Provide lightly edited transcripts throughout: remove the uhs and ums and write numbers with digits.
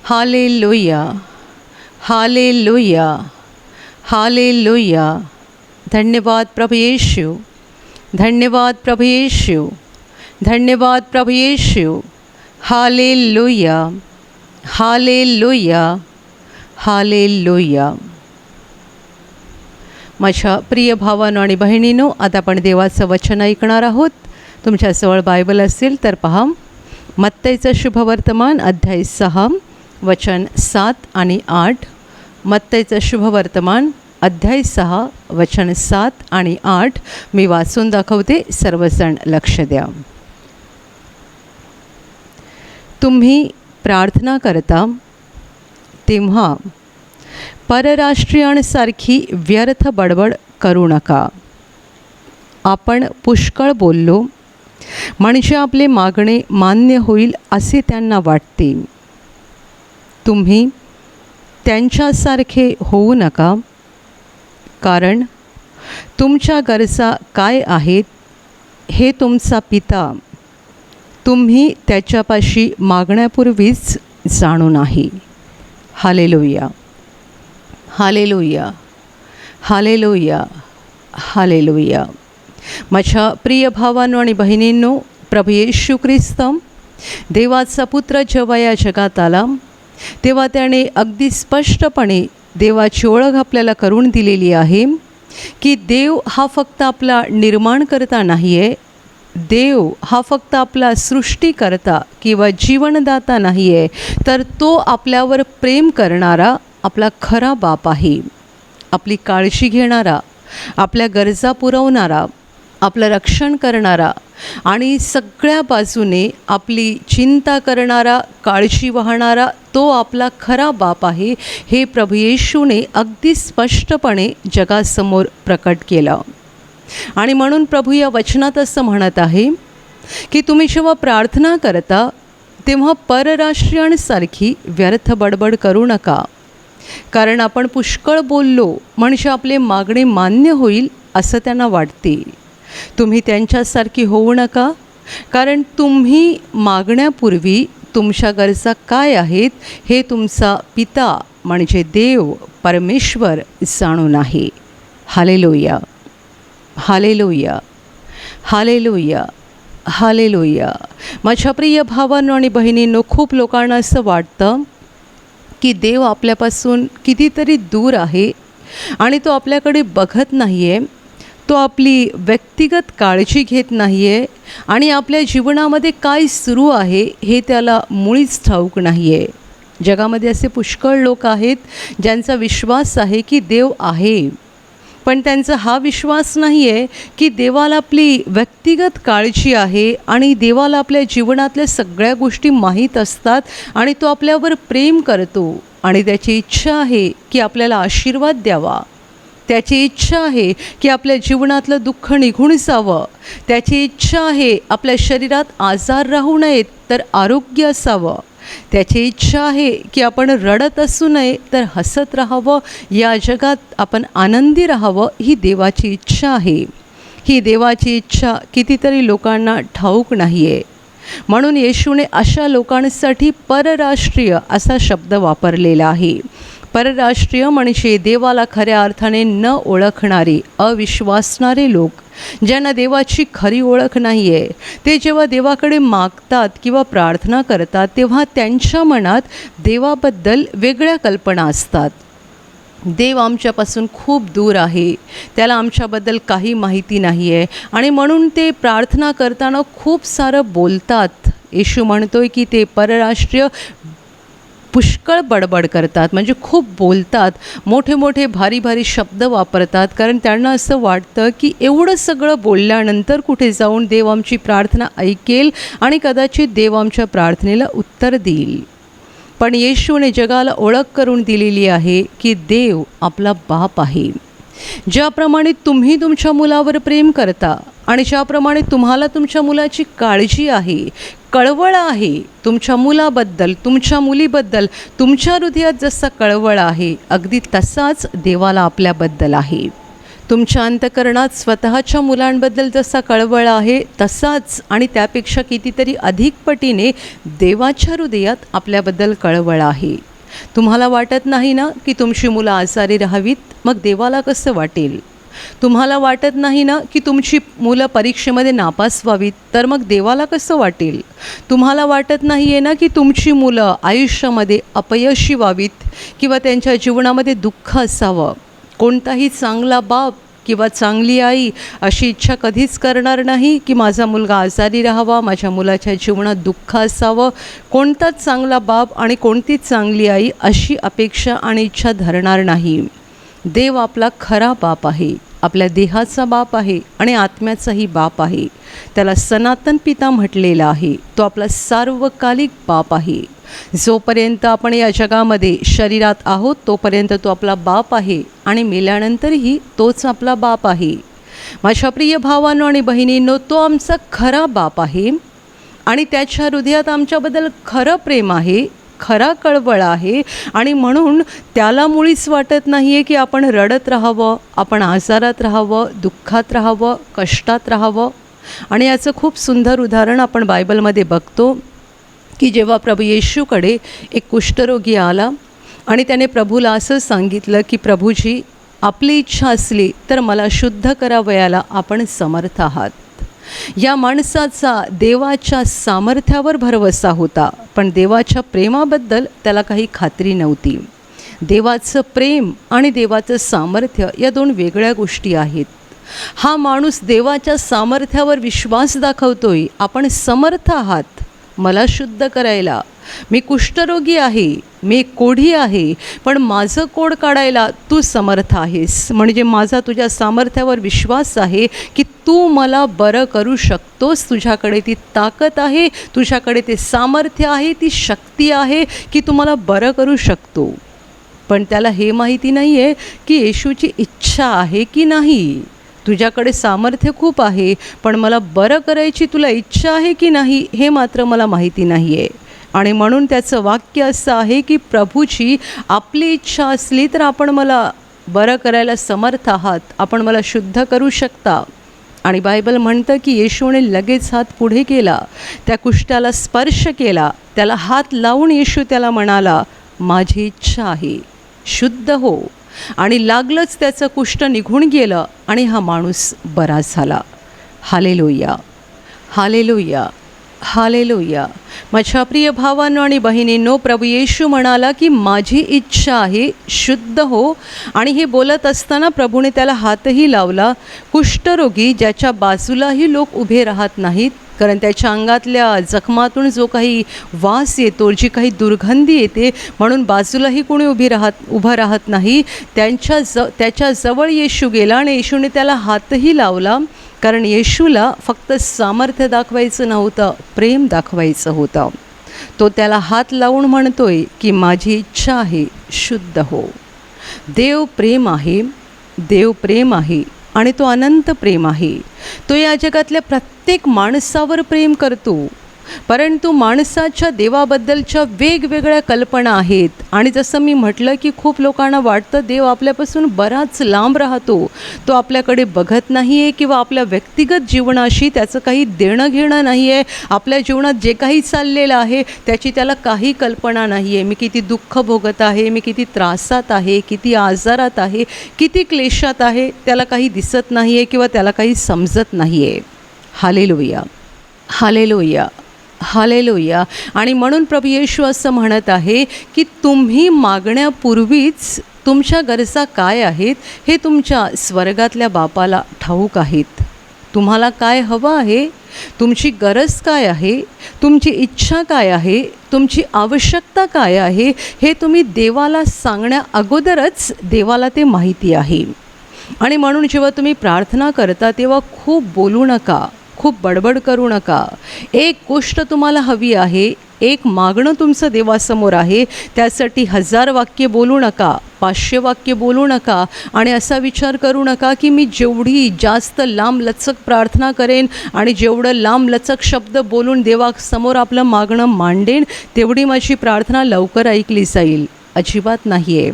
Hallelujah, hallelujah, hallelujah. धन्यवाद प्रभु येशू, धन्यवाद प्रभु येशू, धन्यवाद प्रभु येशू. Hallelujah, hallelujah, hallelujah. माझ्या प्रिय भावांनो आणि बहिणींनो, आता आपण देवाचं वचन ऐकणार आहोत. तुमच्याजवळ बायबल असेल तर पहा, मत्तईचं शुभवर्तमान अध्याय 6 वचन 7 आणि 8. मत्तईचं शुभवर्तमान अध्याय 6 वचन 7 आणि 8. मी वाचून दाखवते, सर्वजण लक्ष द्या. तुम्ही प्रार्थना करता तेव्हा परराष्ट्रीयांसारखी व्यर्थ बडबड करू नका. आपण पुष्कळ बोललो म्हणजे आपले मागणे मान्य होईल असे त्यांना वाटते. तुम्ही त्यांच्यासारखे होऊ नका, कारण तुमच्या गरजा काय आहेत हे तुमचा पिता तुम्ही त्याच्यापाशी मागण्यापूर्वीच जाणून आहे. Hallelujah, hallelujah, hallelujah, hallelujah. माझ्या प्रिय भावांनो आणि बहिणींनो, प्रभू येशू ख्रिस्त देवाचा पुत्र जेव्हा या जगात आला तेव्हा त्याने अगदी स्पष्टपणे देवाची ओळख आपल्याला करून दिलेली आहे की देव हा फक्त आपला निर्माणकर्ता नाही आहे, देव हा फक्त आपला सृष्टीकर्ता किंवा जीवनदाता नाही आहे, तर तो आपल्यावर प्रेम करणारा आपला खरा बाप आहे. आपली काळजी घेणारा, आपल्या गरजा पुरवणारा, आपलं रक्षण करणारा आणि सगळ्या बाजूने आपली चिंता करणारा, काळजी वाहणारा तो आपला खरा बाप आहे. हे प्रभू येशूने अगदी स्पष्टपणे जगासमोर प्रकट केलं. आणि म्हणून प्रभू या वचनात असं म्हणत आहे की तुम्ही जेव्हा प्रार्थना करता तेव्हा परराष्ट्रीयांसारखी व्यर्थ बडबड करू नका, कारण आपण पुष्कळ बोललो म्हणजे आपले मागणे मान्य होईल असं त्यांना वाटते. तुम्ही त्यांच्यासारखी होऊ नका, कारण तुम्ही मागण्यापूर्वी तुमच्या गरजा काय आहेत हे तुमचा पिता म्हणजे देव परमेश्वर जाणून आहे. Hallelujah, hallelujah, hallelujah, hallelujah. माझ्या प्रिय भावांनो आणि बहिणींनो, खूप लोकांना असं वाटतं की देव आपल्यापासून कितीतरी दूर आहे आणि तो आपल्याकडे बघत नाही आहे, तो आपली व्यक्तिगत काळजी घेत नाही आहे आणि आपल्या जीवनामध्ये काय सुरू आहे हे त्याला मुळीच ठाऊक नाही आहे. जगामध्ये असे पुष्कळ लोक आहेत ज्यांचा विश्वास आहे की देव आहे, पण त्यांचा हा विश्वास नाही आहे की देवाला आपली व्यक्तिगत काळजी आहे आणि देवाला आपल्या जीवनातल्या सगळ्या गोष्टी माहीत असतात आणि तो आपल्यावर प्रेम करतो आणि त्याची इच्छा आहे की आपल्याला आशीर्वाद द्यावा. त्याची इच्छा आहे की आपल्या जीवनातलं दुःख निघून जावं. त्याची इच्छा आहे आपल्या शरीरात आजार राहू नयेत तर आरोग्य असावं. त्याची इच्छा आहे की आपण रडत असू नये तर हसत राहावं, या जगात आपण आनंदी राहावं. ही देवाची इच्छा आहे. ही देवाची इच्छा कितीतरी लोकांना ठाऊक नाही आहे. म्हणून येशूने अशा लोकांसाठी परराष्ट्रीय असा शब्द वापरलेला आहे. परराष्ट्रीय म्हणजे देवाला खऱ्या अर्थाने न ओळखणारे, अविश्वासणारे लोक, ज्यांना देवाची खरी ओळख नाही आहे. ते जेव्हा देवाकडे मागतात किंवा प्रार्थना करतात तेव्हा त्यांच्या मनात देवाबद्दल वेगळ्या कल्पना असतात. देव आमच्यापासून खूप दूर आहे, त्याला आमच्याबद्दल काही माहिती नाही आहे आणि म्हणून ते प्रार्थना करताना खूप सारं बोलतात. येशू म्हणतोय की ते परराष्ट्रीय पुष्कळ बडबड करतात, म्हणजे खूप बोलतात, मोठे मोठे भारी भारी शब्द वापरतात, कारण त्यांना असं वाटतं की एवढं सगळं बोलल्यानंतर कुठे जाऊन देव आमची प्रार्थना ऐकेल आणि कदाचित देव आमच्या प्रार्थनेला उत्तर देईल. पण येशूने जगाला ओळख करून दिलेली आहे की देव आपला बाप आहे. ज्याप्रमाणे तुम्ही तुमच्या मुलावर प्रेम करता आणि ज्याप्रमाणे तुम्हाला तुमच्या मुलाची काळजी आहे, कळवळ आहे तुमच्या मुलाबद्दल, तुमच्या मुलीबद्दल, तुमच्या हृदयात जसा कळवळ आहे अगदी तसाच देवाला आपल्याबद्दल आहे. तुमच्या अंतःकरणात स्वतःच्या मुलांबद्दल जसा कळवळ आहे तसाच आणि त्यापेक्षा कितीतरी अधिक पटीने देवाच्या हृदयात आपल्याबद्दल कळवळ आहे. तुम्हाला वाटत नाही ना की तुमची मुलं आजारी राहावीत, मग देवाला कसं वाटेल? तुम्हाला वाटत नाही ना की तुमची मुलं परीक्षेमध्ये नापास व्हावीत, तर मग देवाला कसं वाटेल? तुम्हाला वाटत नाही आहे ना की तुमची मुलं आयुष्यामध्ये अपयशी व्हावीत किंवा त्यांच्या जीवनामध्ये दुःख असावं. कोणताही चांगला बाप किंवा चांगली आई अशी इच्छा कधीच करणार नाही की माझा मुलगा आजारी राहावा, माझ्या मुलाच्या जीवनात दुःख असावं. कोणताच चांगला बाप आणि कोणतीच चांगली आई अशी अपेक्षा आणि इच्छा धरणार नाही. देव आपला खरा बाप आहे, आपल्या देहाचा बाप आहे आणि आत्म्याचाही बाप आहे. त्याला सनातन पिता म्हटलेला आहे. तो आपला सार्वकालिक बाप आहे. जोपर्यंत आपण या जगामध्ये शरीरात आहोत तोपर्यंत तो आपला बाप आहे आणि मेल्यानंतरही तोच आपला बाप आहे. माझ्या प्रिय भावांनो आणि बहिणींनो, तो आमचा खरा बाप आहे आणि त्याच्या हृदयात आमच्याबद्दल खरं प्रेम आहे, खरा कळवळ आहे आणि म्हणून त्याला मुळीच वाटत नाही आहे की आपण रडत राहावं, आपण आजारात राहावं, दुःखात राहावं, कष्टात राहावं. आणि याचं खूप सुंदर उदाहरण आपण बायबलमध्ये बघतो की जेव्हा प्रभू येशूकडे एक कुष्ठरोगी आला आणि त्याने प्रभूला असं सांगितलं की प्रभूजी, आपली इच्छा असली तर मला शुद्ध करावयाला आपण समर्थ आहात. या माणसाचा देवाच्या सामर्थ्यावर भरवसा होता, पण देवाच्या प्रेमाबद्दल त्याला काही खात्री नव्हती. देवाचं प्रेम आणि देवाचं सामर्थ्य या दोन वेगळ्या गोष्टी आहेत. हा माणूस देवाच्या सामर्थ्यावर विश्वास दाखवतोय, आपण समर्थ आहात मला शुद्ध करायला. मी कुष्ठरोगी आहे, मी कोढी आहे, पण माझं कोड काढायला तू समर्थ आहेस. म्हणजे माझा तुझ्या सामर्थ्यावर विश्वास आहे की तू मला बरं करू शकतोस. तुझ्याकडे ती ताकद आहे, तुझ्याकडे ते सामर्थ्य आहे, ती शक्ती आहे की तू मला बरं करू शकतो. पण त्याला हे माहिती नाही आहे की येशूची इच्छा आहे की नाही. तुझ्याकडे सामर्थ्य खूप आहे, पण मला बरं करायची तुला इच्छा आहे की नाही हे मात्र मला माहिती नाही आहे. आणि म्हणून त्याचं वाक्य असं आहे की प्रभूची आपली इच्छा असली तर आपण मला बरं करायला समर्थ आहात, आपण मला शुद्ध करू शकता. आणि बायबल म्हणतं की येशूने लगेच हात पुढे केला, त्या कुष्ठाला स्पर्श केला, त्याला हात लावून येशू त्याला म्हणाला, माझी इच्छा आहे, शुद्ध हो. आणि लागलंच त्याचं कुष्ठ निघून गेलं आणि हा माणूस बरा झाला. Hallelujah, hallelujah, hallelujah. माझ्या प्रिय भावांनो आणि बहिणींनो, प्रभू येशू म्हणाला की माझी इच्छा आहे, शुद्ध हो. आणि हे बोलत असताना प्रभूने त्याला हातही लावला. कुष्ठरोगी ज्याच्या बाजूलाही लोक उभे राहत नाहीत, कारण त्याच्या अंगातल्या जखमातून जो काही वास येतो, जी काही दुर्गंधी येते, म्हणून बाजूलाही कोणी उभं राहत नाही. त्याच्याजवळ येशू गेला आणि येशूने त्याला हातही लावला, कारण येशूला फक्त सामर्थ्य दाखवायचं नव्हतं, प्रेम दाखवायचं होतं. तो त्याला हात लावून म्हणतोय की माझी इच्छा आहे, शुद्ध हो. देव प्रेम आहे, देव प्रेम आहे आणि तो अनंत प्रेम आहे. तो या जगातल्या प्रत्येक माणसावर प्रेम करतो, परंतु माणसाच्या देवाबद्दलच्या वेगवेगळ्या कल्पना आहेत. आणि जसं मी म्हटलं की खूप लोकांना वाटतं देव आपल्यापासून बराच लांब राहतो, तो आपल्याकडे बघत नाही आहे किंवा आपल्या व्यक्तिगत जीवनाशी त्याचं काही देणं घेणं नाही आहे. आपल्या जीवनात जे काही चाललेलं आहे त्याची त्याला काही कल्पना नाही आहे. मी किती दुःख भोगत आहे, मी किती त्रासात आहे, किती आजारात आहे, किती क्लेशात आहे, त्याला काही दिसत नाही आहे किंवा त्याला काही समजत नाही आहे. Hallelujah, hallelujah, hallelujah. आणि म्हणून प्रभू येशू असं म्हणत आहे की तुम्ही मागण्यापूर्वीच तुमच्या गरजा काय आहेत हे तुमच्या स्वर्गातल्या बापाला ठाऊक आहेत. तुम्हाला काय हवं आहे, तुमची गरज काय आहे, तुमची इच्छा काय आहे, तुमची आवश्यकता काय आहे, हे तुम्ही देवाला सांगण्या अगोदरच देवाला ते माहिती आहे. आणि म्हणून जेव्हा तुम्ही प्रार्थना करता तेव्हा खूप बोलू नका, खूप बडबड करू नका. एक गोष्ट तुम्हाला हवी आहे, एक मागणं तुमचं देवासमोर आहे, त्यासाठी 1000 वाक्य बोलू नका, 500 वाक्य बोलू नका. आणि असा विचार करू नका की मी जेवढी जास्त लांबलचक प्रार्थना करेन आणि जेवढं लांबलचक शब्द बोलून देवासमोर आपलं मागणं मांडेन तेवढी माझी प्रार्थना लवकर ऐकली जाईल. अजिबात नाही आहे.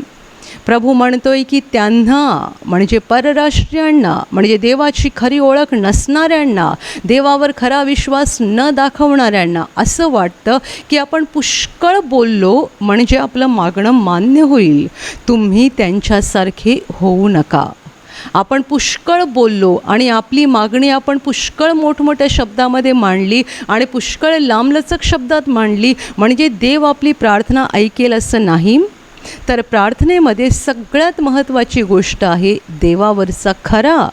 प्रभू म्हणतोय की त्यांना म्हणजे परराष्ट्रीयांना, म्हणजे देवाची खरी ओळख नसणाऱ्यांना, देवावर खरा विश्वास न दाखवणाऱ्यांना असं वाटतं की आपण पुष्कळ बोललो म्हणजे आपलं मागणं मान्य होईल. तुम्ही त्यांच्यासारखे होऊ नका. आपण पुष्कळ बोललो आणि आपली मागणी आपण पुष्कळ मोठमोठ्या शब्दामध्ये मांडली आणि पुष्कळ लांबलचक शब्दात मांडली म्हणजे देव आपली प्रार्थना ऐकेल असं नाही. तर प्रार्थनेमध्ये सगळ्यात महत्त्वाची गोष्ट आहे देवावरचा खरा,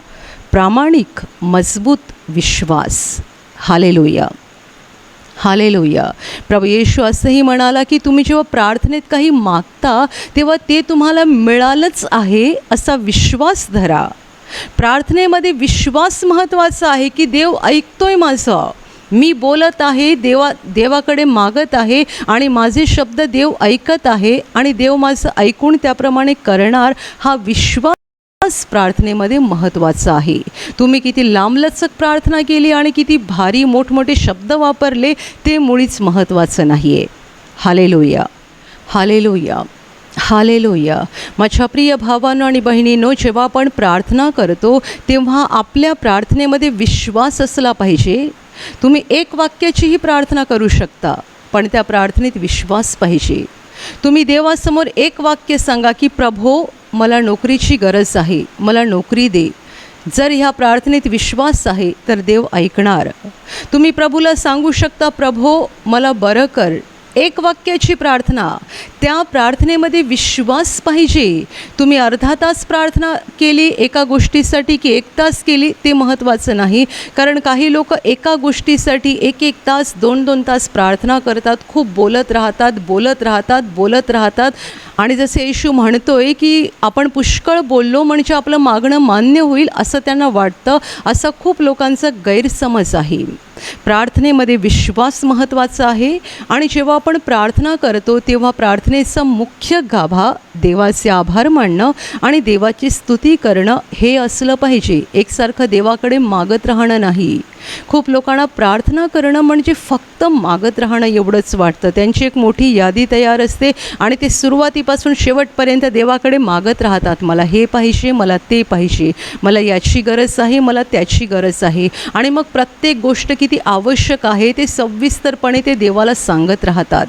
प्रामाणिक, मजबूत विश्वास. Hallelujah, hallelujah. प्रभू येशू असंही म्हणाला की तुम्ही जेव्हा प्रार्थनेत काही मागता तेव्हा ते तुम्हाला मिळालंच आहे असा विश्वास धरा. प्रार्थनेमध्ये विश्वास महत्त्वाचा आहे की देव ऐकतोय माझं, मी बोलत आहे, देवाकडे मागत आहे आणि माझे शब्द देव ऐकत आहे आणि देव माझं ऐकून त्याप्रमाणे करणार. हा विश्वास प्रार्थनेमध्ये महत्त्वाचा आहे. तुम्ही किती लांबलचक प्रार्थना केली आणि किती भारी मोठमोठे शब्द वापरले ते मुळीच महत्त्वाचं नाही आहे. Hallelujah, hallelujah, hallelujah. माझ्या प्रिय भावांनो आणि बहिणींनो, जेव्हा आपण प्रार्थना करतो तेव्हा आपल्या प्रार्थनेमध्ये विश्वास असला पाहिजे. तुम्ही एक वाक्याचीही प्रार्थना करू शकता पण त्या प्रार्थनेत विश्वास पाहिजे. तुम्ही देवासमोर एक वाक्य सांगा की प्रभो मला नोकरीची गरज आहे, मला नोकरी दे. जर ह्या प्रार्थनेत विश्वास आहे तर देव ऐकणार. तुम्ही प्रभूला सांगू शकता प्रभो मला बरं कर. एक वाक्याची प्रार्थना, त्या प्रार्थनेमध्ये विश्वास पाहिजे. तुम्ही अर्धा तास प्रार्थना केली एका गोष्टीसाठी की 1 तास केली ते महत्त्वाचं नाही. कारण काही लोक एका गोष्टीसाठी 1-1 तास 2-2 तास प्रार्थना करतात, खूप बोलत राहतात. आणि जसे येशू म्हणतोय की आपण पुष्कळ बोललो म्हणजे आपलं मागणं मान्य होईल असं त्यांना वाटतं. असा खूप लोकांचा गैरसमज आहे. प्रार्थनेमध्ये विश्वास महत्त्वाचा आहे आणि जेव्हा आपण प्रार्थना करतो तेव्हा प्रार्थनेचा मुख्य गाभा देवाचे आभार मानणं आणि देवाची स्तुती करणं हे असलं पाहिजे. एकसारखं देवाकडे मागत राहणं नाही. खूप लोकांना प्रार्थना करणं म्हणजे फक्त मागत राहणं एवढंच वाटतं. त्यांची एक मोठी यादी तयार असते आणि ते सुरुवातीपासून शेवटपर्यंत देवाकडे मागत राहतात. मला हे पाहिजे, मला ते पाहिजे, मला याची गरज आहे, मला त्याची गरज आहे. आणि मग प्रत्येक गोष्ट किती आवश्यक आहे ते सविस्तरपणे ते देवाला सांगत राहतात.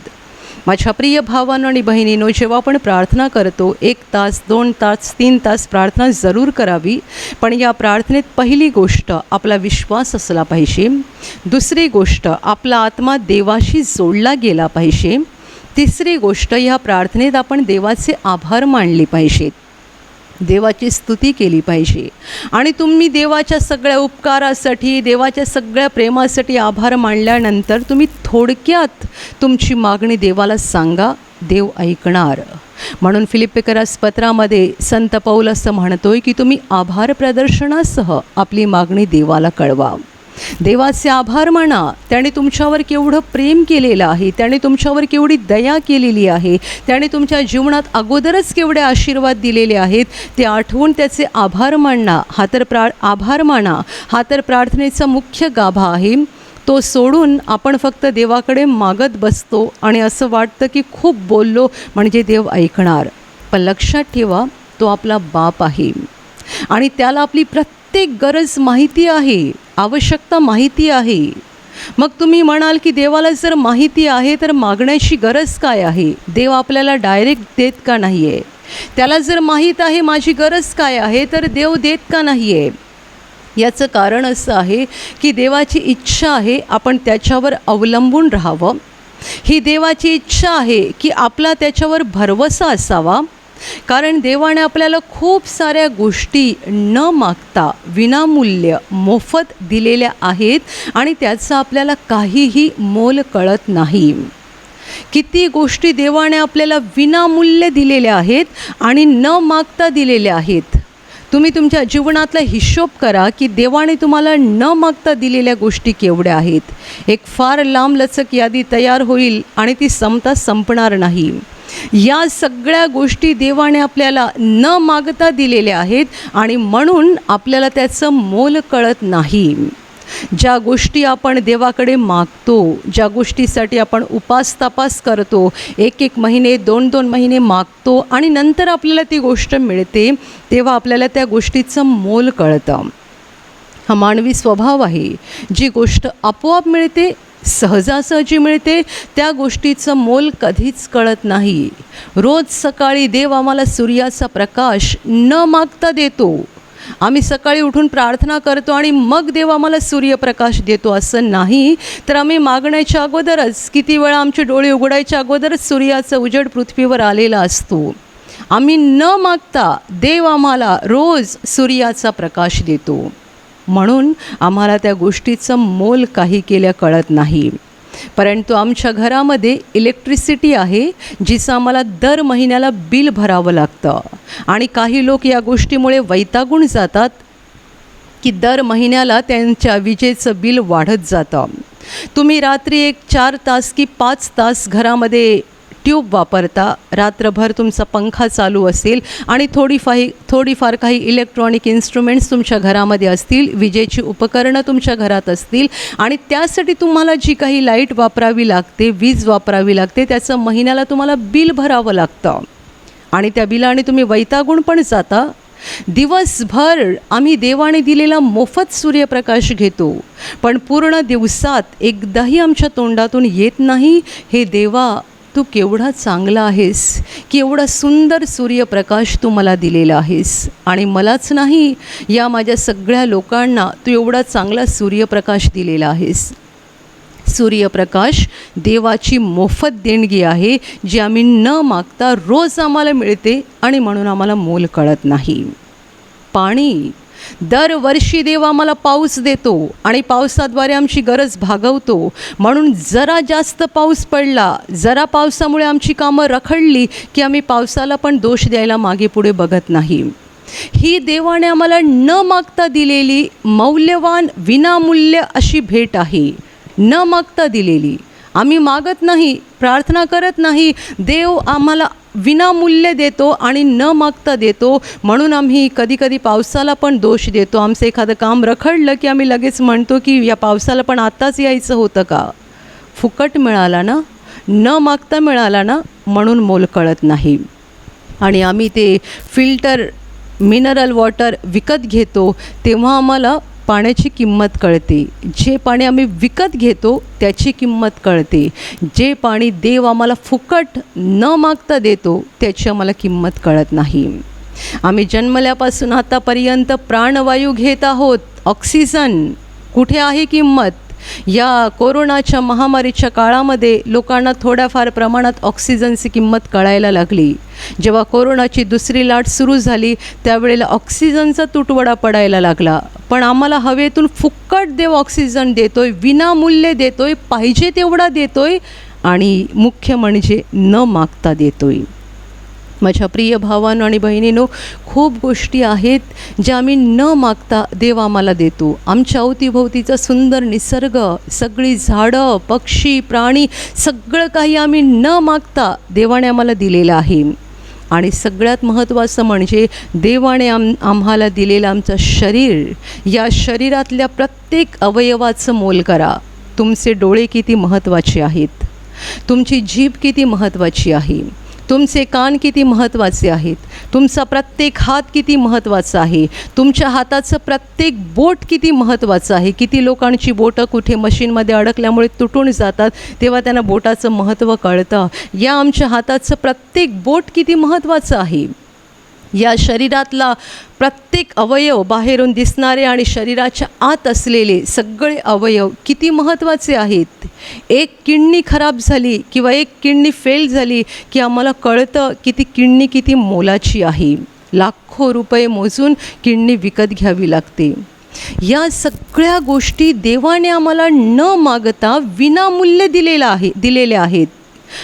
माझ्या प्रिय भावांनो आणि बहिणींनो, जेव्हा आपण प्रार्थना करतो 1 तास 2 तास 3 तास प्रार्थना जरूर करावी. पण या प्रार्थनेत पहिली गोष्ट आपला विश्वास असला पाहिजे. दुसरी गोष्ट आपला आत्मा देवाशी जोडला गेला पाहिजे. तिसरी गोष्ट ह्या प्रार्थनेत आपण देवाचे आभार मानले पाहिजेत, देवाची स्तुती केली पाहिजे. आणि तुम्ही देवाच्या सगळ्या उपकारासाठी, देवाच्या सगळ्या प्रेमासाठी आभार मानल्यानंतर तुम्ही थोडक्यात तुमची मागणी देवाला सांगा, देव ऐकणार. म्हणून फिलिप्पिकरास पत्रामध्ये संत पौल असं म्हणतोय की तुम्ही आभार प्रदर्शनासह आपली मागणी देवाला कळवा. देवाचे आभार माना. त्याने तुमच्यावर केवढं प्रेम केलेलं आहे, त्याने तुमच्यावर केवढी दया केलेली आहे, त्याने तुमच्या जीवनात अगोदरच केवढे आशीर्वाद दिलेले आहेत ते आठवून त्याचे आभार माना. आभार माना हा तर प्रार्थनेचा मुख्य गाभा आहे. तो सोडून आपण फक्त देवाकडे मागत बसतो आणि असं वाटतं की खूप बोललो म्हणजे देव ऐकणार. पण लक्षात ठेवा, तो आपला बाप आहे आणि त्याला आपली प्रत्येक गरज माहिती आहे, आवश्यकता माहिती आहे. मग तुम्ही म्हणाल की देवाला जर माहिती आहे तर मागण्याची गरज काय आहे? देव आपल्याला डायरेक्ट देत का नाही आहे? त्याला जर माहीत आहे माझी गरज काय आहे तर देव देत का नाही आहे? याचं कारण असं आहे की देवाची इच्छा आहे आपण त्याच्यावर अवलंबून राहावं. ही देवाची इच्छा आहे की आपला त्याच्यावर भरवसा असावा. कारण देवाने आपल्याला खूप साऱ्या गोष्टी न मागता विनामूल्य मोफत दिलेल्या आहेत आणि त्याचं आपल्याला काहीही मोल कळत नाही. किती गोष्टी देवाने आपल्याला विनामूल्य दिलेल्या आहेत आणि न मागता दिलेल्या आहेत. तुम्ही तुमच्या जीवनातला हिशोब करा की देवाने तुम्हाला न मागता दिलेल्या गोष्टी केवढ्या आहेत. एक फार लांब लचक यादी तयार होईल आणि ती संपणार नाही. या सगळ्या गोष्टी देवाने आपल्याला न मागता दिलेल्या आहेत आणि म्हणून आपल्याला त्याचं मोल कळत नाही. ज्या गोष्टी आपण देवाकडे मागतो, ज्या गोष्टीसाठी आपण उपास तपास करतो, 1-1 महिने 2-2 महिने मागतो आणि नंतर आपल्याला ती गोष्ट मिळते, तेव्हा आपल्याला त्या गोष्टीचं मोल कळतं. हा मानवी स्वभाव आहे. जी गोष्ट आपोआप मिळते, सहजासहजी मिळते, त्या गोष्टीचं मोल कधीच कळत नाही. रोज सकाळी देव आम्हाला सूर्याचा प्रकाश न मागता देतो. आम्ही सकाळी उठून प्रार्थना करतो आणि मग देव आम्हाला सूर्यप्रकाश देतो असं नाही, तर आम्ही मागण्याच्या अगोदरच, किती वेळा आमचे डोळे उघडायच्या अगोदरच सूर्याचा उजेड पृथ्वीवर आलेला असतो. आम्ही न मागता देव आम्हाला रोज सूर्याचा प्रकाश देतो. म्हणून आम्हाला त्या गोष्टीचं मोल काही केल्या कळत नाही. परंतु आमच्या घरामध्ये इलेक्ट्रिसिटी आहे, जिचं आम्हाला दर महिन्याला बिल भरावं लागतं. आणि काही लोक या गोष्टीमुळे वैतागून जातात की दर महिन्याला त्यांच्या विजेचं बिल वाढत जातं. तुम्ही रात्री एक 4 तास की 5 तास घरामध्ये ट्यूब वापरता, रात्रभर तुमचा पंखा चालू असेल आणि थोडीफार काही इलेक्ट्रॉनिक इन्स्ट्रुमेंट्स तुमच्या घरामध्ये असतील, विजेची उपकरणं तुमच्या घरात असतील आणि त्यासाठी तुम्हाला जी काही लाईट वापरावी लागते, वीज वापरावी लागते, त्याचं महिन्याला तुम्हाला बिल भरावं लागतं आणि त्या बिलाने तुम्ही वैतागून पण जाता. दिवसभर आम्ही देवाने दिलेला मोफत सूर्यप्रकाश घेतो, पण पूर्ण दिवसात एकदाही आमच्या तोंडातून येत नाही, हे देवा तू केवढा चांगला आहेस, की एवढा सुंदर सूर्यप्रकाश तू मला दिलेला आहेस. आणि मलाच नाही, या माझ्या सगळ्या लोकांना तू एवढा चांगला सूर्यप्रकाश दिलेला आहेस. सूर्यप्रकाश देवाची मोफत देणगी आहे, जी आम्ही न मागता रोज आम्हाला मिळते आणि म्हणून आम्हाला मोल कळत नाही. पाणी, दरवर्षी देव आम्हाला पाऊस देतो आणि पावसाद्वारे आमची गरज भागवतो. म्हणून जरा जास्त पाऊस पडला, जरा पावसामुळे आमची कामं रखडली की आम्ही पावसाला पण दोष द्यायला मागे पुढे बघत नाही. ही देवाने आम्हाला न मागता दिलेली मौल्यवान विनामूल्य अशी भेट आहे, न मागता दिलेली. आम्ही मागत नाही, प्रार्थना करत नाही, देव आम्हाला विनामूल्य देतो आणि न मागता देतो. म्हणून आम्ही कधीकधी पावसाला पण दोष देतो. आमचं एखादं काम रखडलं की आम्ही लगेच म्हणतो की या पावसाला पण आताच यायचं होतं का, फुकट मिळाला ना, न मागता मिळाला ना, म्हणून मोल कळत नाही. आणि आम्ही ते फिल्टर मिनरल वॉटर विकत घेतो, तेव्हा आम्हाला पाण्याची किंमत कळते. जे पाणी आम्ही विकत घेतो त्याची किंमत कळते. जे पाणी देव आम्हाला फुकट न मागता देतो त्याची आम्हाला किंमत कळत नाही. आम्ही जन्मल्यापासून आतापर्यंत प्राणवायू घेत आहोत, ऑक्सिजन. कुठे आहे किंमत? या कोरोनाच्या महामारीच्या काळामध्ये लोकांना थोड्याफार प्रमाणात ऑक्सिजनची किंमत कळायला लागली. जेव्हा कोरोनाची दुसरी लाट सुरू झाली त्यावेळेला ऑक्सिजनचा तुटवडा पडायला लागला. पण आम्हाला हवेतून फुक्कट देव ऑक्सिजन देतोय, विनामूल्य देतोय, पाहिजे तेवढा देतोय आणि मुख्य म्हणजे न मागता देतोय. माझ्या प्रिय भावांनो आणि बहिणींनो, खूप गोष्टी आहेत ज्या आम्ही न मागता देव आम्हाला देतो. आमच्या अवतीभोवतीचा सुंदर निसर्ग, सगळी झाडं, पक्षी, प्राणी, सगळं काही आम्ही न मागता देवाने आम्हाला दिलेलं आहे. आणि सगळ्यात महत्त्वाचं म्हणजे देवाने आम्हाला दिलेलं आमचं शरीर. या शरीरातल्या प्रत्येक अवयवाचं मोल करा. तुमचे डोळे किती महत्त्वाचे आहेत, तुमची जीभ किती महत्त्वाची आहे, तुमचे कान किती महत्त्वाचे आहेत, तुमचा प्रत्येक हात किती महत्त्वाचा आहे, तुमच्या हाताचं प्रत्येक बोट किती महत्त्वाचं आहे. किती लोकांची बोटं कुठे मशीनमध्ये अडकल्यामुळे तुटून जातात, तेव्हा त्यांना बोटाचं महत्त्व कळतं. या आमच्या हाताचं प्रत्येक बोट किती महत्त्वाचं आहे. या शरीरातला प्रत्येक अवयव, बाहेरून दिसणारे आणि शरीराच्या आत असलेले सगळे अवयव किती महत्त्वाचे आहेत. एक किडनी खराब झाली किंवा एक किडनी फेल झाली की आम्हाला कळतं की ती किडनी किती मोलाची आहे. लाखो रुपये मोजून किडनी विकत घ्यावी लागते. या सगळ्या गोष्टी देवाने आम्हाला न मागता विनामूल्य दिलेल्या आहेत.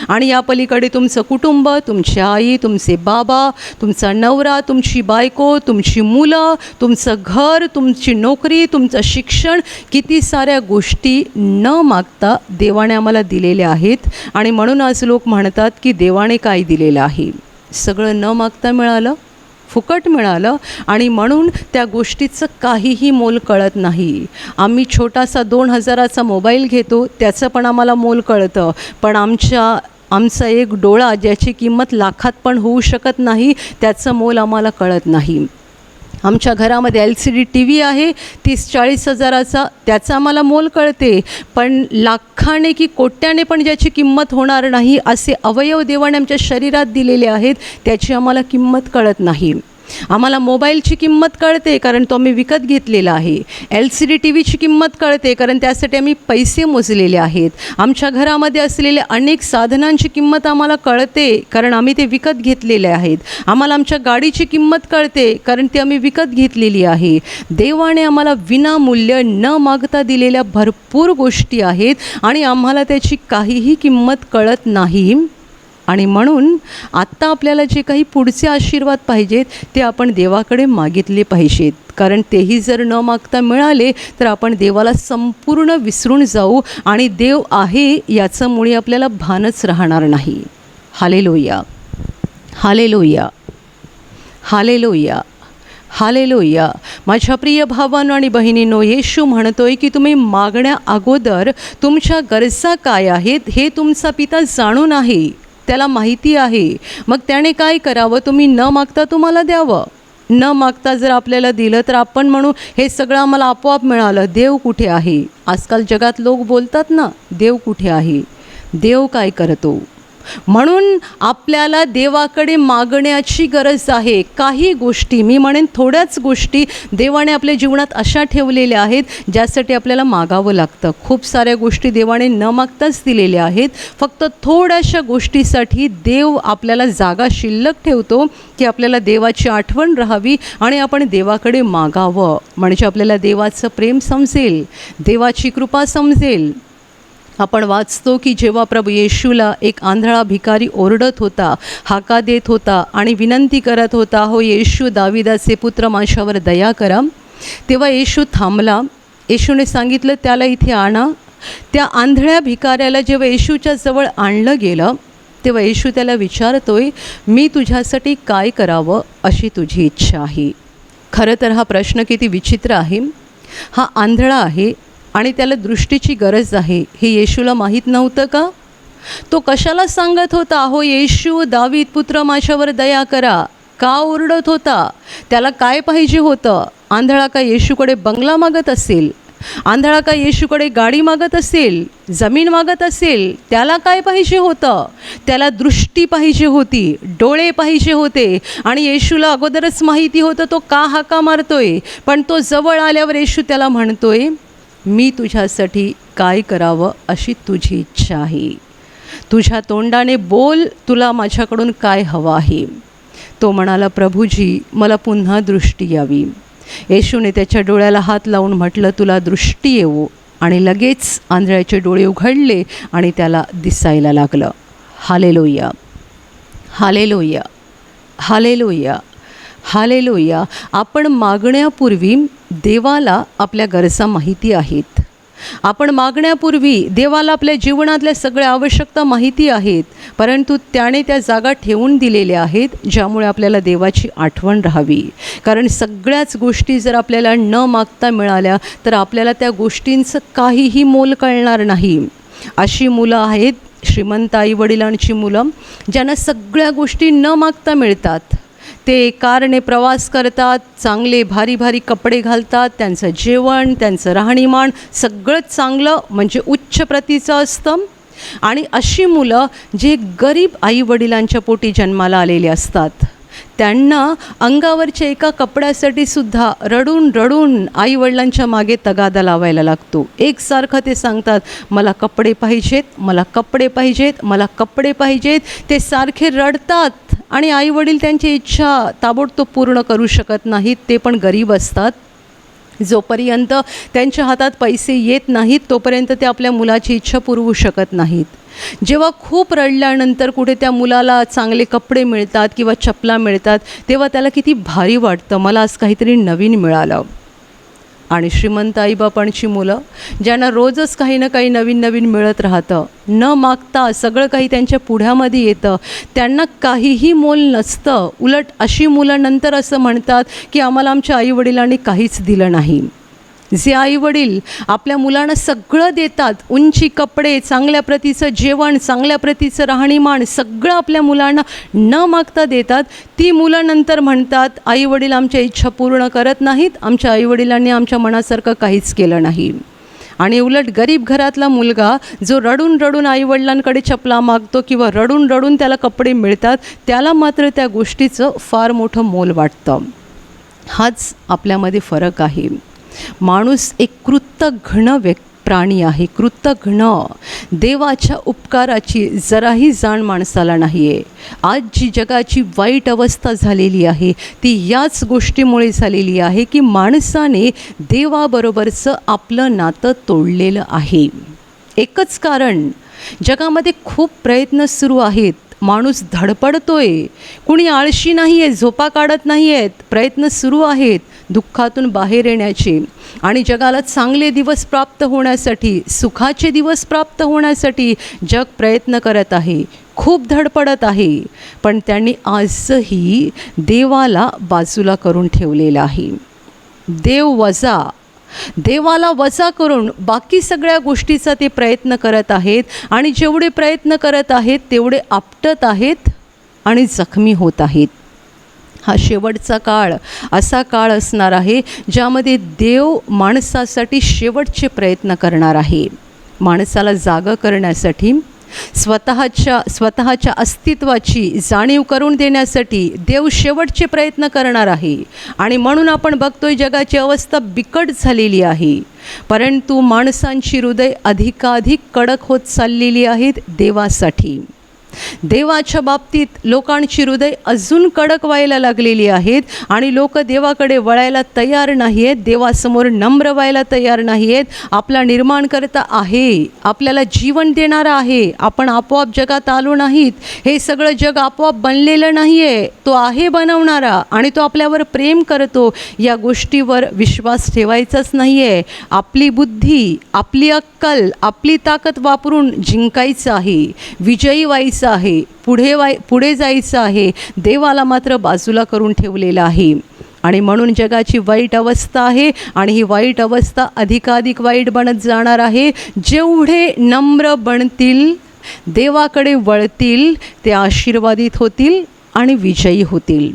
आणि या पलीकडे तुमचं कुटुंब, तुमची आई, तुमचे बाबा, तुमचा नवरा, तुमची बायको, तुमची मुलं, तुमचं घर, तुमची नोकरी, तुमचं शिक्षण, किती साऱ्या गोष्टी न मागता देवाने आम्हाला दिलेल्या आहेत. आणि म्हणून आज लोक म्हणतात की देवाने काय दिलेलं आहे, सगळं न मागता मिळालं. फुकट मिळालं आणि म्हणून त्या गोष्टीचं काहीही मोल कळत नाही. आम्ही छोटासा 2,000चा मोबाईल घेतो, त्याचं पण आम्हाला मोल कळतं, पण आमचा एक डोळा ज्याची किंमत लाखात पण होऊ शकत नाही, त्याचं मोल आम्हाला कळत नाही. आमच्या घरामध्ये LCD TV आहे 30-40 हजाराचा, त्याचा आम्हाला मोल कळते, पण लाखाने की कोट्याने पण ज्याची किंमत होणार नाही असे अवयव देवाने आमच्या शरीरात दिलेले आहेत, त्याची आम्हाला किंमत कळत नाही. आम्हाला मोबाईलची किंमत कळते कारण तो आम्ही विकत घेतलेला आहे. LCD TVची किंमत कळते कारण त्यासाठी आम्ही पैसे मोजलेले आहेत. आमच्या घरामध्ये असलेल्या अनेक साधनांची किंमत आम्हाला कळते कारण आम्ही ते विकत घेतलेले आहेत. आम्हाला आमच्या गाडीची किंमत कळते कारण ती आम्ही विकत घेतलेली आहे. देवाने आम्हाला विनामूल्य न मागता दिलेल्या भरपूर गोष्टी आहेत आणि आम्हाला त्याची काहीही किंमत कळत नाही. आणि म्हणून आत्ता आपल्याला जे काही पुढचे आशीर्वाद पाहिजेत ते आपण देवाकडे मागितले पाहिजेत, कारण तेही जर न मागता मिळाले तर आपण देवाला संपूर्ण विसरून जाऊ आणि देव आहे याचं मुळी आपल्याला भानच राहणार नाही. Hallelujah, hallelujah, hallelujah, hallelujah. माझ्या प्रिय भावांनो आणि बहिणींनो, येशू म्हणतोय की तुम्ही मागण्या अगोदर तुमच्या गरजा काय आहेत हे तुमचा पिता जाणून आहे, त्याला माहिती आहे. मग त्याने काय करावं, तुम्ही न मागता तुम्हाला द्यावं. न मागता जर आपल्याला दिलं तर आपण म्हणू हे सगळं आम्हाला आपोआप मिळालं, देव कुठे आहे. आजकाल जगात लोक बोलतात ना, देव कुठे आहे, देव काय करतो. म्हणून आपल्याला देवाकडे मागण्याची गरज आहे. काही गोष्टी, मी म्हणेन थोड्याच गोष्टी देवाने आपल्या जीवनात अशा ठेवलेल्या आहेत ज्यासाठी आपल्याला मागावं लागतं. खूप साऱ्या गोष्टी देवाने न मागताच दिलेल्या आहेत. फक्त थोड्याशा गोष्टीसाठी देव आपल्याला जागा शिल्लक ठेवतो की आपल्याला देवाची आठवण राहावी आणि आपण देवाकडे मागावं, म्हणजे आपल्याला देवाचं प्रेम समजेल, देवाची कृपा समजेल. आपण वाचतो की जेव्हा प्रभू येशूला एक आंधळा भिकारी ओरडत होता, हाका देत होता आणि विनंती करत होता, हो येशू दाविदाचे पुत्र माझ्यावर दया करा, तेव्हा येशू थांबला. येशूने सांगितलं त्याला इथे आणा. त्या आंधळ्या भिकाऱ्याला जेव्हा येशूच्या जवळ आणलं गेलं तेव्हा येशू त्याला विचारतोय, मी तुझ्यासाठी काय करावं अशी तुझी इच्छा आहे. खरं तर हा प्रश्न किती विचित्र आहे. हा आंधळा आहे आणि त्याला दृष्टीची गरज आहे हे येशूला माहीत नव्हतं का? तो कशाला सांगत होता, हो येशू दावीद पुत्र माझ्यावर दया करा, का ओरडत होता? त्याला काय पाहिजे होतं? आंधळा का येशूकडे बंगला मागत असेल? आंधळा का येशूकडे गाडी मागत असेल, जमीन मागत असेल? त्याला काय पाहिजे होतं? त्याला दृष्टी पाहिजे होती, डोळे पाहिजे होते. आणि येशूला अगोदरच माहिती होतं तो का हाका मारतोय, पण तो जवळ आल्यावर येशू त्याला म्हणतोय, मी तुझ्यासाठी काय करावं अशी तुझी इच्छा आहे. तुझ्या तोंडाने बोल, तुला माझ्याकडून काय हवं आहे. तो म्हणाला, प्रभूजी मला पुन्हा दृष्टी यावी. येशूने त्याच्या डोळ्याला हात लावून म्हटलं, तुला दृष्टी येवो. आणि लगेच आंधळ्याचे डोळे उघडले आणि त्याला दिसायला लागलं. Hallelujah, hallelujah, hallelujah, hallelujah. आपण मागण्यापूर्वी देवाला आपल्या गरजा माहिती आहेत. आपण मागण्यापूर्वी देवाला आपल्या जीवनातल्या सगळ्या आवश्यकता माहिती आहेत, परंतु त्याने त्या जागा ठेवून दिलेल्या आहेत ज्यामुळे आपल्याला देवाची आठवण राहावी. कारण सगळ्याच गोष्टी जर आपल्याला न मागता मिळाल्या तर आपल्याला त्या गोष्टींचं काहीही मोल कळणार नाही. अशी मुलं आहेत श्रीमंत आईवडिलांची मुलं ज्यांना सगळ्या गोष्टी न मागता मिळतात. ते कारने प्रवास करतात, चांगले भारी भारी कपडे घालतात, त्यांचं जेवण, त्यांचं राहणीमान सगळंच चांगलं म्हणजे उच्च प्रतीचं असतं. आणि अशी मुलं जे गरीब आईवडिलांच्या पोटी जन्माला आलेले असतात त्यांना अंगावरच्या एका कपड्यासाठी सुद्धा रडून रडून आईवडिलांच्या मागे तगादा लावायला लागतो. एकसारखं ते सांगतात, मला कपडे पाहिजेत, मला कपडे पाहिजेत, मला कपडे पाहिजेत. ते सारखे रडतात आणि आईवडील त्यांची इच्छा ताबडतोब पूर्ण करू शकत नाहीत. ते पण गरीब असतात. जोपर्यंत त्यांच्या हातात पैसे येत नाहीत तोपर्यंत ते आपल्या मुलाची इच्छा पुरवू शकत नाहीत. जेव्हा खूप रडल्यानंतर कुठे त्या मुलाला चांगले कपडे मिळतात किंवा चपला मिळतात तेव्हा त्याला किती भारी वाटतं, मला आज काहीतरी नवीन मिळालं. आणि श्रीमंत आईबापांची मुलं ज्यांना रोजच काही ना काही नवीन नवीन मिळत राहतं, न मागता सगळं काही त्यांच्या पुढ्यामध्ये येतं, त्यांना काहीही मोल नसतं. उलट अशी मुलं नंतर असं म्हणतात की आम्हाला आमच्या आईवडिलांनी काहीच दिलं नाही. जे आईवडील आपल्या मुलांना सगळं देतात, उंची कपडे, चांगल्या प्रतीचं जेवण, चांगल्या प्रतीचं राहणीमान, सगळं आपल्या मुलांना न मागता देतात, ती मुलं नंतर म्हणतात आईवडील आमच्या इच्छा पूर्ण करत नाहीत, आमच्या आईवडिलांनी आमच्या मनासारखं काहीच केलं नाही. आणि उलट गरीब घरातला मुलगा जो रडून रडून आईवडिलांकडे चपला मागतो किंवा रडून रडून त्याला कपडे मिळतात, त्याला मात्र त्या गोष्टीचं फार मोठं मोल वाटतं. हाच आपल्यामध्ये फरक आहे. माणूस एक कृतघ्न प्राणी आहे, कृतघ्न. देवाच्या उपकाराची जराही जाण माणसाला नाही आहे. आज जी जगाची वाईट अवस्था झालेली आहे ती याच गोष्टीमुळे झालेली आहे की माणसाने देवाबरोबरचं आपलं नातं तोडलेलं आहे. एकच कारण, जगामध्ये खूप प्रयत्न सुरू आहेत, माणूस धडपडतोय, कुणी आळशी नाही आहे, झोपा काढत नाही आहेत, प्रयत्न सुरू आहेत दुःखातून बाहेर येण्याचे आणि जगाला चांगले दिवस प्राप्त होण्यासाठी, सुखाचे दिवस प्राप्त होण्यासाठी जग प्रयत्न करत आहे, खूप धडपडत आहे. पण त्यांनी आजही देवाला बाजूला करून ठेवलेलं आहे. देवाला वजा करून बाकी सगळ्या गोष्टीचा ते प्रयत्न करत आहेत आणि जेवढे प्रयत्न करत आहेत तेवढे आपटत आहेत आणि जखमी होत आहेत. हा शेवटचा काळ असा काळ असणार आहे ज्यामध्ये देव माणसासाठी शेवटचे प्रयत्न करणार आहे. माणसाला जागं करण्यासाठी, स्वतःच्या अस्तित्वाची जाणीव करून देण्यासाठी देव शेवटचे प्रयत्न करणार आहे. आणि म्हणून आपण बघतोय जगाची अवस्था बिकट झालेली आहे, परंतु माणसांची हृदय अधिकाधिक कडक होत चाललेली आहेत देवासाठी. देवाच्या बाबतीत लोकांची हृदय अजून कडक व्हायला लागलेली आहेत आणि लोक देवाकडे वळायला तयार नाही आहेत, देवासमोर नम्र व्हायला तयार नाही आहेत. आपला निर्माणकर्ता आहे, आपल्याला जीवन देणारा आहे, आपण आपोआप जगात आलो नाहीत, हे सगळं जग आपोआप बनलेलं नाही आहे, तो आहे बनवणारा आणि तो आपल्यावर प्रेम करतो. या गोष्टीवर विश्वास ठेवायचाच नाही आहे. आपली बुद्धी, आपली अक्कल, आपली ताकद वापरून जिंकायचं आहे, विजयी व्हायचं आहे, पुढे जायचं आहे. देवाला मात्र बाजूला करून ठेवलेलं आहे आणि म्हणून जगाची वाईट अवस्था आहे आणि ही वाईट अवस्था अधिकाधिक वाईट बनत जाणार आहे. जेवढे नम्र बनतील, देवाकडे वळतील, ते आशीर्वादित होतील आणि विजयी होतील.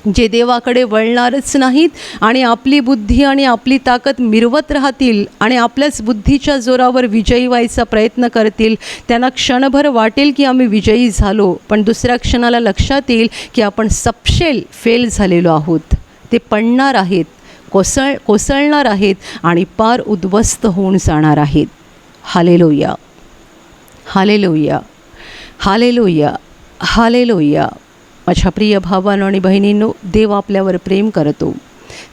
जे देवाकडे वळणारच नाहीत आणि आपली बुद्धी आणि आपली ताकद मिरवत राहतील आणि आपल्याच बुद्धीच्या जोरावर विजयी व्हायचा प्रयत्न करतील, त्यांना क्षणभर वाटेल की आम्ही विजयी झालो, पण दुसऱ्या क्षणाला लक्षात येईल की आपण सपशेल फेल झालेलो आहोत. ते पडणार आहेत, कोसळणार आहेत आणि पार उद्ध्वस्त होऊन जाणार आहेत. Hallelujah, hallelujah, hallelujah, hallelujah. माझ्या प्रिय भावांनो आणि बहिणींनो, देव आपल्यावर प्रेम करतो.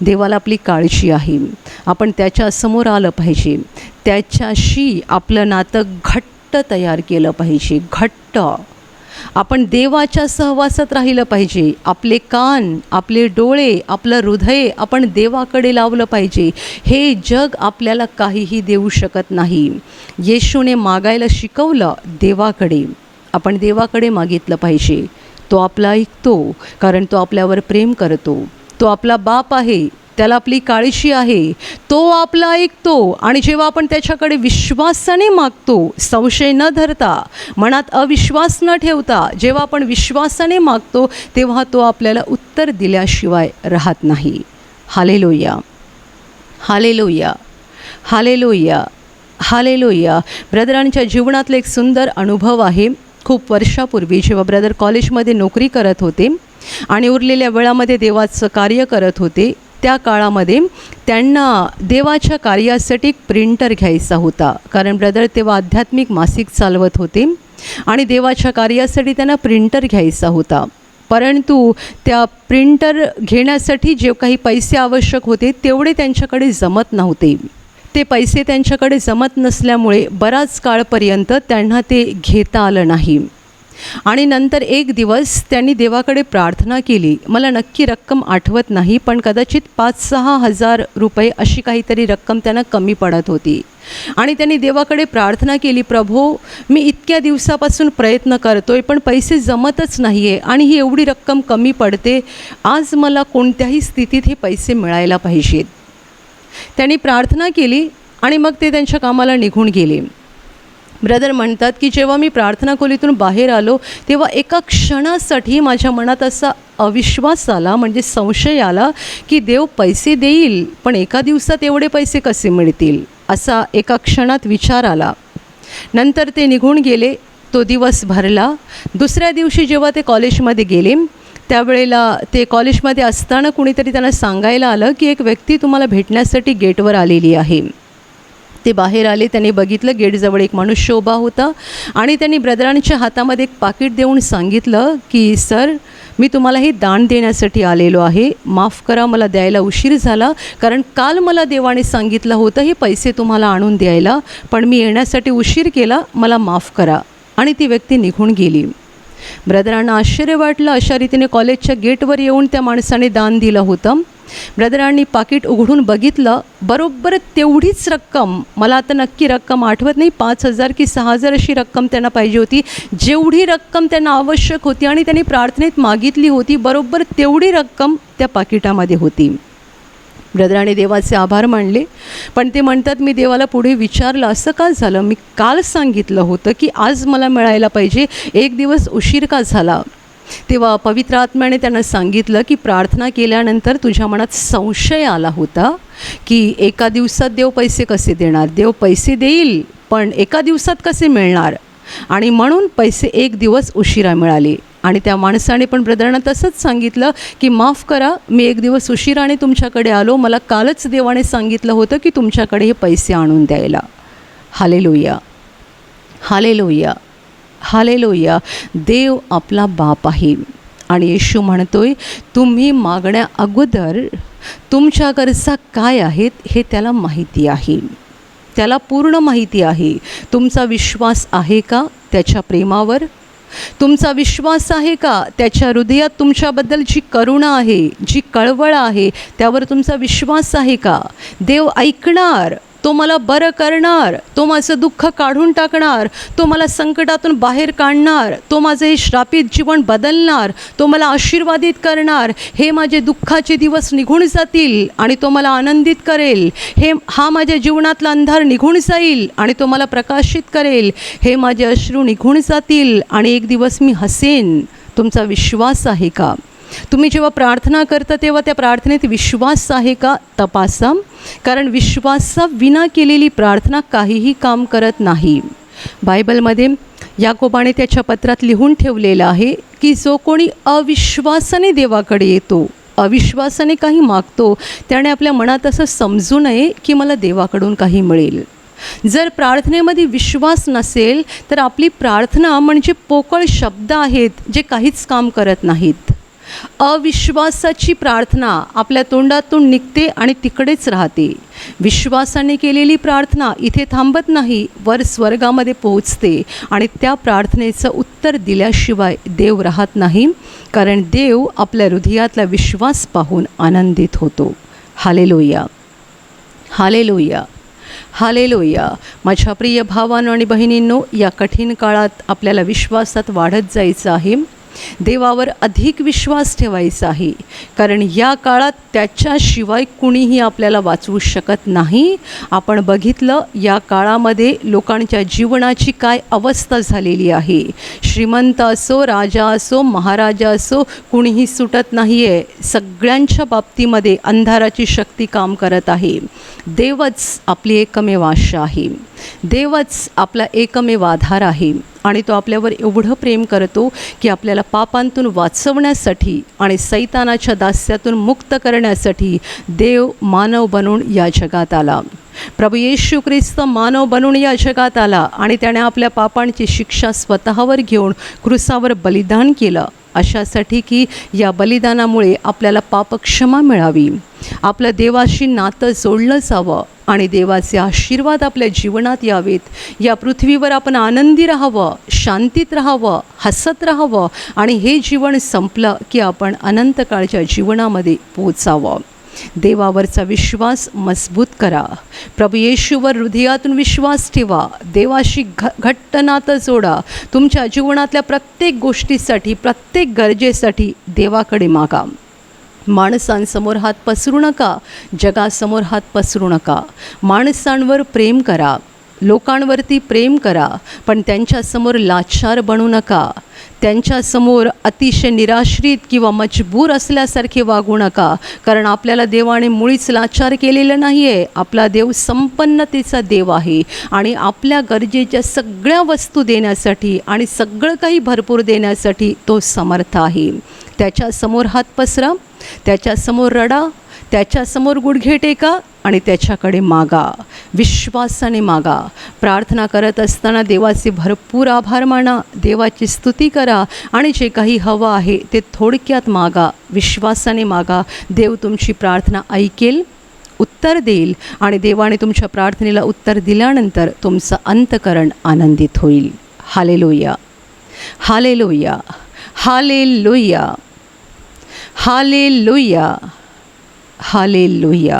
देवाला आपली काळजी आहे. आपण त्याच्यासमोर आलं पाहिजे, त्याच्याशी आपलं नातं घट्ट तयार केलं पाहिजे, घट्ट. आपण देवाच्या सहवासात राहिलं पाहिजे. आपले कान, आपले डोळे, आपलं हृदय आपण देवाकडे लावलं पाहिजे. हे जग आपल्याला काहीही देऊ शकत नाही. येशूने मागायला शिकवलं देवाकडे, आपण देवाकडे मागितलं पाहिजे. तो आपला ऐकतो, कारण तो आपल्यावर प्रेम करतो. तो आपला बाप आहे, त्याला आपली काळजी आहे, तो आपला ऐकतो. आणि जेव्हा आपण त्याच्याकडे विश्वासाने मागतो, संशय न धरता, मनात अविश्वास न ठेवता, जेव्हा आपण विश्वासाने मागतो तेव्हा तो आपल्याला उत्तर दिल्याशिवाय राहत नाही. Hallelujah, hallelujah, hallelujah, hallelujah. ब्रदरांच्या जीवनातला एक सुंदर अनुभव आहे. खूप वर्षापूर्वी जेव्हा ब्रदर कॉलेजमध्ये नोकरी करत होते आणि उरलेल्या वेळामध्ये देवाचं कार्य करत होते, त्या काळामध्ये त्यांना देवाच्या कार्यासाठी एक प्रिंटर घ्यायचा होता. कारण ब्रदर तेव्हा आध्यात्मिक मासिक चालवत होते आणि देवाच्या कार्यासाठी त्यांना प्रिंटर घ्यायचा होता. परंतु त्या प्रिंटर घेण्यासाठी जे काही पैसे आवश्यक होते तेवढे त्यांच्याकडे जमत नव्हते. ते पैसे त्यांच्याकडे जमत नसल्यामुळे बराच काळपर्यंत त्यांना ते घेता आलं नाही. आणि नंतर एक दिवस त्यांनी देवाकडे प्रार्थना केली. मला नक्की रक्कम आठवत नाही, पण कदाचित 5-6 हजार रुपये अशी काहीतरी रक्कम त्यांना कमी पडत होती. आणि त्यांनी देवाकडे प्रार्थना केली, प्रभो मी इतक्या दिवसापासून प्रयत्न करतोय पण पैसे जमतच नाही आहे आणि ही एवढी रक्कम कमी पडते. आज मला कोणत्याही स्थितीत हे पैसे मिळायला पाहिजेत. त्यांनी प्रार्थना केली आणि मग ते त्यांच्या कामाला निघून गेले. ब्रदर म्हणतात की जेव्हा मी प्रार्थना खोलीतून बाहेर आलो तेव्हा एका क्षणासाठी माझ्या मनात असा अविश्वास आला, म्हणजे संशय आला की देव पैसे देईल पण एका दिवसात एवढे पैसे कसे मिळतील, असा एका क्षणात विचार आला. नंतर ते निघून गेले. तो दिवस भरला. दुसऱ्या दिवशी जेव्हा ते कॉलेजमध्ये गेले त्यावेळेला ते कॉलेजमध्ये असताना कुणीतरी त्यांना सांगायला आलं की एक व्यक्ती तुम्हाला भेटण्यासाठी गेटवर आलेली आहे. ते बाहेर आले. त्यांनी बघितलं गेटजवळ एक मनुष्य उभा होता आणि त्यांनी ब्रदरांच्या हातामध्ये एक पाकिट देऊन सांगितलं की सर मी तुम्हाला हे दान देण्यासाठी आलेलो आहे, माफ करा मला द्यायला उशीर झाला, कारण काल मला देवाने सांगितलं होतं हे पैसे तुम्हाला आणून द्यायला, पण मी येण्यासाठी उशीर केला, मला माफ करा. आणि ती व्यक्ती निघून गेली. ब्रदरांना आश्चर्य वाटलं. अशा रीतीने कॉलेजच्या गेटवर येऊन त्या माणसाने दान दिलं होतं. ब्रदरांनी पाकिट उघडून बघितलं, बरोबर तेवढीच रक्कम, मला आता नक्की रक्कम आठवत नाही, 5,000 की 6,000 अशी रक्कम त्यांना पाहिजे होती. जेवढी रक्कम त्यांना आवश्यक होती आणि त्यांनी प्रार्थनेत मागितली होती बरोबर तेवढी रक्कम त्या पाकिटामध्ये होती. ब्रदराने देवाचे आभार मानले. पण ते म्हणतात मी देवाला पुढे विचारलं असं का झालं, मी काल सांगितलं होतं की आज मला मिळायला पाहिजे, एक दिवस उशीर का झाला. तेव्हा पवित्र आत्म्याने त्यांना सांगितलं की प्रार्थना केल्यानंतर तुझ्या मनात संशय आला होता की एका दिवसात देव पैसे कसे देणार, देव पैसे देईल पण एका दिवसात कसे मिळणार, आणि म्हणून पैसे एक दिवस उशिरा मिळाले. आणि त्या माणसाने पण ब्रदरांना तसंच सांगितलं की माफ करा मी एक दिवस उशिराने तुमच्याकडे आलो, मला कालच देवाने सांगितलं होतं की तुमच्याकडे हे पैसे आणून द्यायला. Hallelujah, hallelujah, hallelujah. देव आपला बाप आहे आणि येशू म्हणतोय तुम्ही मागण्या अगोदर तुमच्या गरजा काय आहेत हे त्याला माहिती आहे, त्याला पूर्ण माहिती आहे. तुमचा विश्वास आहे का त्याच्या प्रेमावर? तुमचा विश्वास आहे का त्याच्या हृदयात तुमच्याबद्दल जी करुणा आहे, जी कळवळ आहे, त्यावर तुमचा विश्वास आहे का? देव ऐकणार, तो मला बरं करणार, तो माझं दुःख काढून टाकणार, तो मला संकटातून बाहेर काढणार, तो माझं हे श्रापित जीवन बदलणार, तो मला आशीर्वादित करणार, हे माझे दुःखाचे दिवस निघून जातील आणि तो मला आनंदित करेल, हा माझ्या जीवनातला अंधार निघून जाईल आणि तो मला प्रकाशित करेल, हे माझे अश्रू निघून जातील आणि एक दिवस मी हसेन. तुमचा विश्वास आहे का? तुम्ही जेव्हा प्रार्थना करता तेव्हा त्या प्रार्थनेत विश्वास आहे का तपासा, कारण विश्वासाविना केलेली प्रार्थना काहीही काम करत नाही. बायबलमध्ये याकोबाने त्याच्या पत्रात लिहून ठेवलेलं आहे की जो कोणी अविश्वासाने देवाकडे येतो, अविश्वासाने काही मागतो, त्याने आपल्या मनात असं समजू नये की मला देवाकडून काही मिळेल. जर प्रार्थनेमध्ये विश्वास नसेल तर आपली प्रार्थना म्हणजे पोकळ शब्द आहेत जे काहीच काम करत नाहीत. अविश्वासाची प्रार्थना आपल्या तोंडातून निघते आणि तिकडेच राहते. विश्वासाने केलेली प्रार्थना इथे थांबत नाही, वर स्वर्गामध्ये पोहोचते आणि त्या प्रार्थनेचं उत्तर दिल्याशिवाय देव राहत नाही, कारण देव आपल्या हृदयातला विश्वास पाहून आनंदित होतो. Hallelujah, hallelujah, hallelujah. माझ्या प्रिय भावांनो आणि बहिणींनो, या कठीण काळात आपल्याला विश्वासात वाढत जायचं आहे, देवावर अधिक विश्वास ठेवायचा आहे, कारण या काळात त्याच्याशिवाय कुणीही आपल्याला वाचवू शकत नाही. आपण बघितलं या काळामध्ये लोकांच्या जीवनाची काय अवस्था झालेली आहे. श्रीमंत असो, राजा असो, महाराजा असो, कुणीही सुटत नाही आहे. सगळ्यांच्या बाबतीमध्ये अंधाराची शक्ती काम करत आहे. देवच आपली एकमेव आशा आहे, देवच आपला एकमेव आधार आहे आणि तो आपल्यावर एवढं प्रेम करतो की आपल्याला पापांतून वाचवण्यासाठी आणि सैतानाच्या दास्यातून मुक्त करण्यासाठी देव मानव बनून या जगात आला. प्रभू येशू ख्रिस्त मानव बनून या जगात आला आणि त्याने आपल्या पापांची शिक्षा स्वतःवर घेऊन क्रूसावर बलिदान केलं अशासाठी की या बलिदानामुळे आपल्याला पापक्षमा मिळावी, आपलं देवाशी नातं जोडलं जावं आणि देवाचे आशीर्वाद आपल्या जीवनात यावेत. या पृथ्वीवर आपण आनंदी राहावं, शांतीत राहावं, हसत राहावं आणि हे जीवन संपलं की आपण अनंतकाळच्या जीवनामध्ये पोचावं. देवावरचा विश्वास मजबूत करा. प्रभू येशूवर हृदयातून विश्वास ठेवा. देवाशी घट्ट नातं जोडा. तुमच्या जीवनातल्या प्रत्येक गोष्टीसाठी, प्रत्येक गरजेसाठी देवाकडे मागा. माणसांसमोर हात पसरू नका, जगासमोर हात पसरू नका. माणसांवर प्रेम करा, लोकांवरती प्रेम करा, पण त्यांच्यासमोर लाचार बनू नका. त्यांच्यासमोर अतिशय निराश्रित किंवा मजबूर असल्यासारखे वागू नका, कारण आपल्याला देवाने मुळीच लाचार केलेलं नाही आहे. आपला देव संपन्नतेचा देव आहे आणि आपल्या गरजेच्या सगळ्या वस्तू देण्यासाठी आणि सगळं काही भरपूर देण्यासाठी तो समर्थ आहे. त्याच्यासमोर हात पसरा, त्याच्यासमोर रडा, त्याच्यासमोर गुडघे टेका आणि त्याच्याकडे मागा. विश्वासाने मागा. प्रार्थना करत असताना देवाचे भरपूर आभार माना, देवाची स्तुती करा आणि जे काही हवं आहे ते थोडक्यात मागा, विश्वासाने मागा. देव तुमची प्रार्थना ऐकेल, उत्तर देईल आणि देवाने तुमच्या प्रार्थनेला उत्तर दिल्यानंतर तुमचं अंतःकरण आनंदित होईल. Hallelujah, hallelujah, hallelujah, hallelujah, hallelujah.